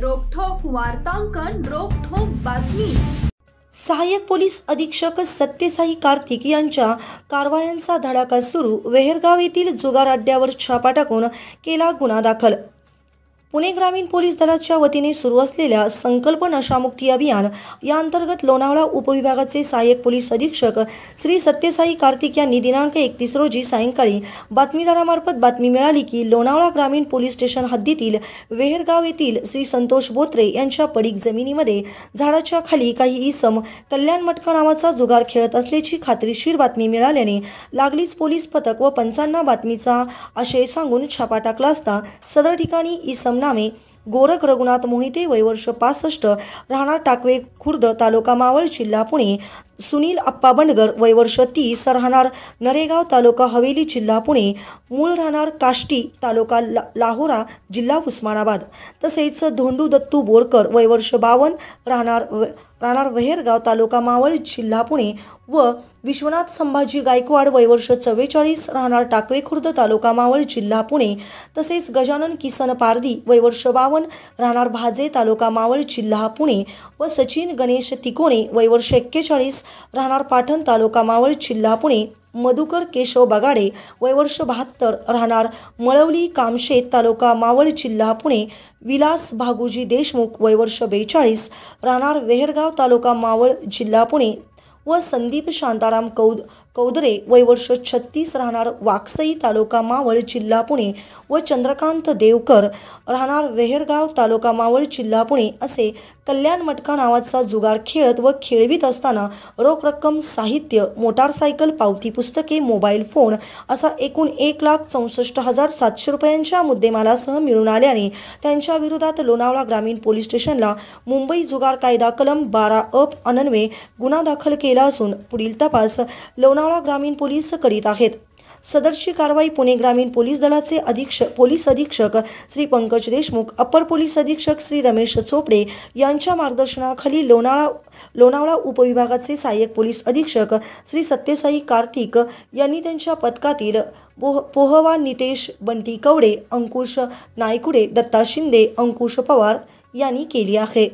रोखठोक वार्तांकन, रोखठोक बातमी। सहाय्यक पोलीस अधीक्षक सत्यसाई कार्तिक यांच्या कारवायांचा धडाका सुरू। वेहरगाव येथील जुगार अड्ड्यावर छापा टाकून केला गुन्हा दाखल। पुणे ग्रामीण पोलीस दलाच्या वतीने सुरू असलेल्या संकल्प नशामुक्ती अभियान या अंतर्गत लोणावळा उपविभागाचे सहाय्यक पोलीस अधीक्षक श्री सत्यसाई कार्तिक यांनी दिनांक 31 रोजी सायंकाळी बातमीदारामार्फत बातमी मिळाली की लोणावळा ग्रामीण पोलीस स्टेशन हद्दीतील वेहरगाव येथील श्री संतोष बोत्रे यांच्या पडीक जमिनीमध्ये झाडाच्या खाली काही इसम कल्याण मटका नावाचा जुगार खेळत असल्याची खात्रीशीर बातमी मिळाल्याने लागलीच पोलीस पथक व पंचांना बातमीचा आशय सांगून छापा टाकला असता सदर ठिकाणी इसम नामे गोरख रघुनाथ मोहिते वय वर्ष 65 राहणार टाकवे खुर्द तालुका मावळ जिल्हा पुणे, सुनील अप्पा बंडगर वय वर्ष 30 राहणार नरेगाव तालुका हवेली जिल्हा पुणे, मूळ राहणार काष्टी तालुका लाहोरा जिल्हा उस्मानाबाद, तसेच धोंडू दत्तू बोरकर वय वर्ष 52 राहणार वेहरगाव तालुका मावळ जिल्हा पुणे व विश्वनाथ संभाजी गायकवाड वय वर्ष 44 राहणार टाकवे खुर्द तालुका मावळ जिल्हा पुणे, तसेच गजानन किसन पारधी वय वर्ष 52 राहणार भाजे तालुका मावळ जिल्हा पुणे व सचिन गणेश तिकोणे वय वर्ष 41 राहणार पाटण तालुका मावळ जिल्हा पुणे, मधुकर केशव बगाडे वय वर्ष 72 राहणार मळवली कामशेत तालुका मावळ जिल्हा पुणे, विलास भागुजी देशमुख वय वर्ष 42 राहणार वेहरगाव तालुका मावळ जिल्हा पुणे व संदीप शांताराम कौदरे वय वर्ष 36 राहणार वाकसई तालुका मावळ जिल्हा पुणे व चंद्रकांत देवकर राहणार वेहरगाव तालुका मावळ जिल्हा पुणे असे कल्याण मटका नावाचा जुगार खेळत व खेळवीत असताना रोख रक्कम, साहित्य, मोटारसायकल, पावती पुस्तके, मोबाईल फोन असा एकूण 1,64,700 रुपयांच्या मुद्देमालासह मिळून आल्याने त्यांच्या विरोधात लोणावळा ग्रामीण पोलीस स्टेशनला मुंबई जुगार कायदा कलम 12(अ) अन्वये गुन्हा दाखल केला असून पुढील तपास लोणावळा ग्रामीण पोलीस करीत आहेत। सदरची कारवाई पुणे ग्रामीण पोलीस दलाचे पोलीस अधीक्षक श्री पंकज देशमुख, अपर पोलीस अधीक्षक श्री रमेश चोपडे यांच्या मार्गदर्शनाखाली लोणावळा उपविभागाचे सहाय्यक पोलीस अधीक्षक श्री सत्यसाई कार्तिक यांनी त्यांच्या पथकातील पोहवा नितेश बंटी कवडे, अंकुश नायकुडे, दत्ता शिंदे, अंकुश पवार यांनी केली आहे।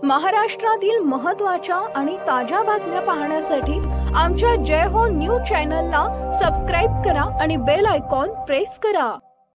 महाराष्ट्रातील महत्त्वाच्या आणि ताज्या बातम्या पाहण्यासाठी आमच्या जय हो न्यूज चॅनलला सबस्क्राइब करा आणि बेल आयकॉन प्रेस करा।